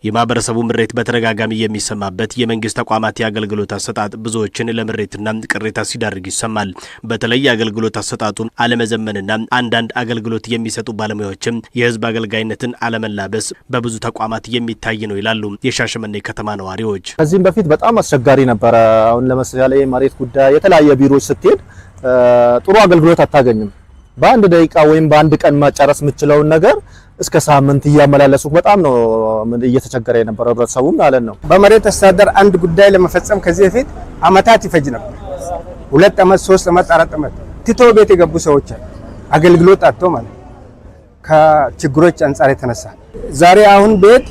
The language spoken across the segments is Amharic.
የማህበረሰቡ ምሬት በተደጋጋሚ የሚሰማበት የመንግስት ተቋማት የአገልግሎት አሰጣጥ ብዙዎችን ለምሬትና ቅሬታ ሲዳርግ ይሰማል። በተለይ የአገልግሎት አሰጣጡን አለመዘመንና አንዳንድ አገልግሎት የሚሰጡ ባለሙያዎችም የህዝብ አገልጋይነትን አለመላበስ በብዙ ተቋማት የሚታይ ነው ይላሉ የሻሸመኔ ከተማ ነዋሪዎች። ከዚህም በፊት በጣም አስቸጋሪ ነበር። አሁን ለምሳሌ መሬት ጉዳይ የተለያየ ቢሮዎች ስትሄድ ጥሩ አገልግሎት አታገኝም። በአንድ ደቂቃ ወይም በአንድ ቀን ማጨረስ የምችለውን ነገር እስከ ሳምንት እያመላለሱ በጣም ነው እየተቸገረ የነበረው ህብረተሰቡ ማለት ነው። በመሬት አስተዳደር አንድ ጉዳይ ለመፈጸም ከዚህ በፊት አመታት ይፈጅ ነበር። 2 አመት 3 አመት 4 አመት ትቶ ቤት የገቡ ሰዎች አገልግሎት አጥቶ ማለት ከችግሮች አንፃር የተነሳ ዛሬ አሁን ቤት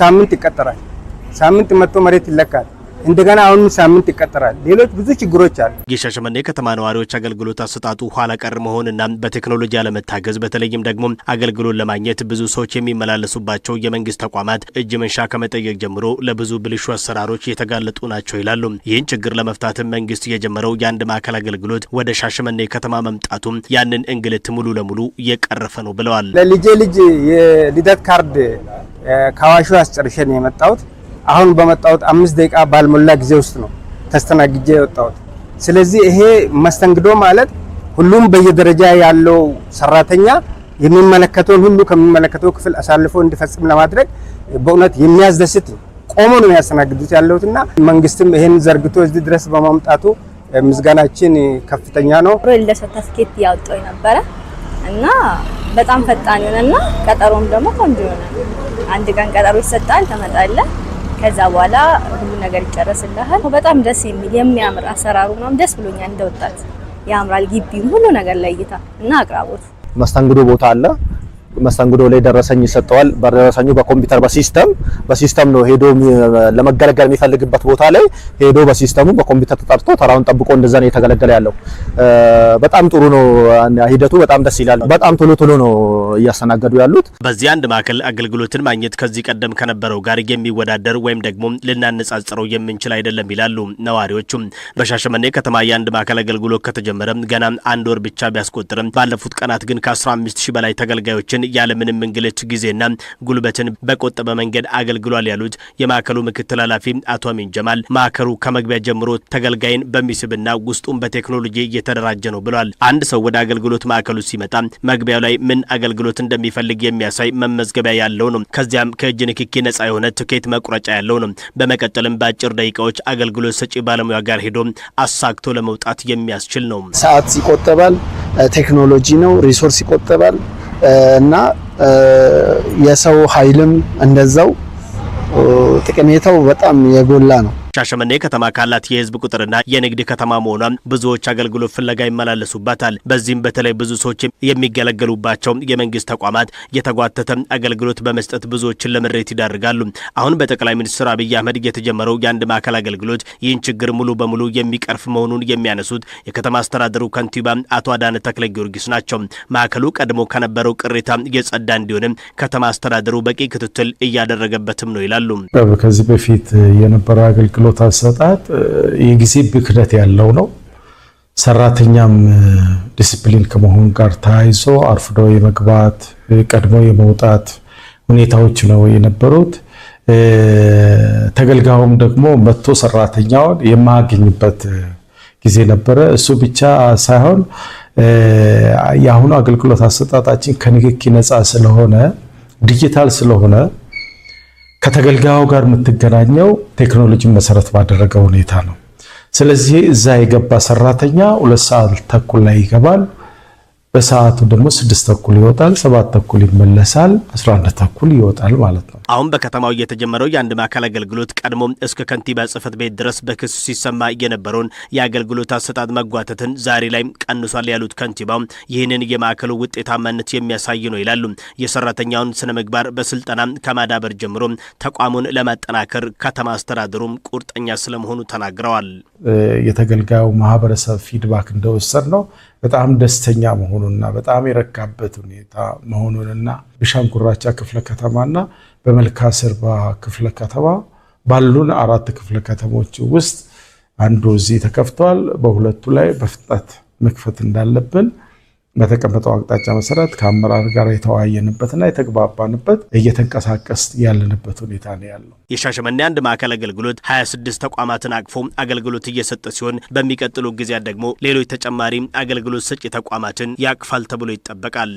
ሳምንት ይቀጠራል። ሳምንት መጥቶ መሬት ይለካል። እንደገና አሁን ሳምንት ይቀጠራል። ሌሎች ብዙ ችግሮች አሉ። የሻሸመኔ ከተማ ነዋሪዎች አገልግሎት አሰጣጡ ኋላ ቀር መሆንና በቴክኖሎጂ አለመታገዝ በተለይም ደግሞ አገልግሎት ለማግኘት ብዙ ሰዎች የሚመላለሱባቸው የመንግስት ተቋማት እጅ መንሻ ከመጠየቅ ጀምሮ ለብዙ ብልሹ አሰራሮች የተጋለጡ ናቸው ይላሉ። ይህን ችግር ለመፍታት መንግስት የጀመረው የአንድ ማዕከል አገልግሎት ወደ ሻሸመኔ ከተማ መምጣቱ ያንን እንግልት ሙሉ ለሙሉ እየቀረፈ ነው ብለዋል። ለልጄ ልጅ የልደት ካርድ ካዋሹ አስጨርሸን የመጣሁት አሁን በመጣሁት 5 ደቂቃ ባልሞላ ጊዜ ውስጥ ነው ተስተናግጄ የወጣሁት። ስለዚህ ይሄ መስተንግዶ ማለት ሁሉም በየደረጃ ያለው ሰራተኛ የሚመለከተውን ሁሉ ከሚመለከተው ክፍል አሳልፎ እንዲፈጽም ለማድረግ በእውነት የሚያስደስት ቆሞ ነው ያስተናግዱት ያለውትና መንግስትም ይሄን ዘርግቶ እዚህ ድረስ በማምጣቱ ምስጋናችን ከፍተኛ ነው። ለሰርተፍኬት ያወጣው ነበር እና በጣም ፈጣን ሆነና ቀጠሮም ደግሞ ቆንጆ ሆነ። አንድ ቀን ቀጠሮ ይሰጣል፣ ተመጣጣለ ከዛ በኋላ ሁሉ ነገር ይጨረስልሃል። በጣም ደስ የሚል የሚያምር አሰራሩ ነው። ደስ ብሎኛል። እንደወጣት ያምራል። ግቢው ሁሉ ነገር ለይታ እና አቅራቦቱ መስተንግዶ ቦታ አለ። መስተንግዶ ላይ ደረሰኝ ይሰጠዋል። በደረሰኙ በኮምፒውተር በሲስተም ነው ሄዶ ለመገለገል የሚፈልግበት ቦታ ላይ ሄዶ በሲስተሙ በኮምፒውተር ተጠርቶ ተራውን ጠብቆ እንደዛ ነው የተገለገለ ያለው። በጣም ጥሩ ነው ሂደቱ። በጣም ደስ ይላል። በጣም ቶሎ ነው እያስተናገዱ ያሉት። በዚህ አንድ ማዕከል አገልግሎትን ማግኘት ከዚህ ቀደም ከነበረው ጋር የሚወዳደር ወይም ደግሞ ልናነጻጽረው የምንችል አይደለም ይላሉ ነዋሪዎቹም። በሻሸመኔ ከተማ የአንድ ማዕከል አገልግሎት ከተጀመረ ገና 1 ወር ብቻ ቢያስቆጥርም ባለፉት ቀናት ግን ከ15000 በላይ ተገልጋዮችን ያለምንም እንግልት ጊዜና ጉልበትን በቆጠበ መንገድ አገልግሏል ያሉት የማዕከሉ ምክትል ኃላፊ አቶ አሚን ጀማል ማዕከሉ ከመግቢያ ጀምሮ ተገልጋይን በሚስብና ውስጡን በቴክኖሎጂ እየተደራጀ ነው ብለዋል። አንድ ሰው ወደ አገልግሎት ማዕከሉ ሲመጣ መግቢያው ላይ ምን አገልግሎት እንደሚፈልግ የሚያሳይ መመዝገቢያ ያለው ነው። ከዚያም ከእጅ ንክኪ ነፃ የሆነ ትኬት መቁረጫ ያለው ነው። በመቀጠልም በአጭር ደቂቃዎች አገልግሎት ሰጪ ባለሙያ ጋር ሄዶ አሳክቶ ለመውጣት የሚያስችል ነው። ሰዓት ይቆጠባል፣ ቴክኖሎጂ ነው፣ ሪሶርስ ይቆጠባል እና የሰው ኃይልም እንደዛው ጥቅሜታው በጣም የጎላ ነው። ሻሸመኔ ከተማ ካላት የህዝብ ቁጥርና የንግድ ከተማ መሆኗ ብዙዎች አገልግሎት ፍለጋ ይመላለሱባታል። በዚህም በተለይ ብዙ ሰዎች የሚገለገሉባቸው የመንግስት ተቋማት የተጓተተ አገልግሎት በመስጠት ብዙዎችን ለምሬት ይዳርጋሉ። አሁን በጠቅላይ ሚኒስትር አብይ አህመድ የተጀመረው የአንድ ማዕከል አገልግሎት ይህን ችግር ሙሉ በሙሉ የሚቀርፍ መሆኑን የሚያነሱት የከተማ አስተዳደሩ ከንቲባ አቶ አዳነ ተክለ ጊዮርጊስ ናቸው። ማዕከሉ ቀድሞ ከነበረው ቅሬታ የጸዳ እንዲሆንም ከተማ አስተዳደሩ በቂ ክትትል እያደረገበትም ነው ይላሉ። ከዚህ በፊት የነበረው አገልግሎት አሰጣጥ የጊዜ ብክነት ያለው ነው። ሰራተኛም ዲሲፕሊን ከመሆን ጋር ተያይዞ አርፍዶ የመግባት ቀድሞ የመውጣት ሁኔታዎች ነው የነበሩት። ተገልጋዩም ደግሞ መጥቶ ሰራተኛውን የማያገኝበት ጊዜ ነበረ። እሱ ብቻ ሳይሆን የአሁኑ አገልግሎት አሰጣጣችን ከንክኪ ነፃ ስለሆነ ዲጂታል ስለሆነ ከተገልጋዩ ጋር የምትገናኘው ቴክኖሎጂን መሰረት ባደረገ ሁኔታ ነው። ስለዚህ እዛ የገባ ሰራተኛ 2 ሰዓት ተኩል ላይ ይገባል። በሰዓቱ ደግሞ 6 ተኩል ይወጣል፣ 7 ተኩል ይመለሳል፣ 11 ተኩል ይወጣል ማለት ነው። አሁን በከተማው የተጀመረው የአንድ ማዕከል አገልግሎት ቀድሞ እስከ ከንቲባ ጽሕፈት ቤት ድረስ በክስ ሲሰማ የነበረውን የአገልግሎት አሰጣጥ መጓተትን ዛሬ ላይ ቀንሷል ያሉት ከንቲባው ይህንን የማዕከሉ ውጤታማነት የሚያሳይ ነው ይላሉ። የሰራተኛውን ስነ ምግባር በስልጠና ከማዳበር ጀምሮ ተቋሙን ለማጠናከር ከተማ አስተዳደሩም ቁርጠኛ ስለመሆኑ ተናግረዋል። የተገልጋዩ ማህበረሰብ ፊድባክ እንደወሰድ ነው በጣም ደስተኛ መሆኑንና በጣም የረካበት ሁኔታ መሆኑንና በሻንጉራቻ ክፍለ ከተማና በመልካ ስርባ ክፍለ ከተማ ባሉን 4 ክፍለ ከተሞች ውስጥ አንዱ እዚህ ተከፍቷል። በሁለቱ ላይ በፍጥነት መክፈት እንዳለብን በተቀመጠው አቅጣጫ መሰረት ከአመራር ጋር የተወያየንበትና የተግባባንበት እየተንቀሳቀስ ያለንበት ሁኔታ ነው ያለው። የሻሸመኔ አንድ ማዕከል አገልግሎት 26 ተቋማትን አቅፎ አገልግሎት እየሰጠ ሲሆን በሚቀጥሉ ጊዜያት ደግሞ ሌሎች ተጨማሪ አገልግሎት ሰጪ ተቋማትን ያቅፋል ተብሎ ይጠበቃል።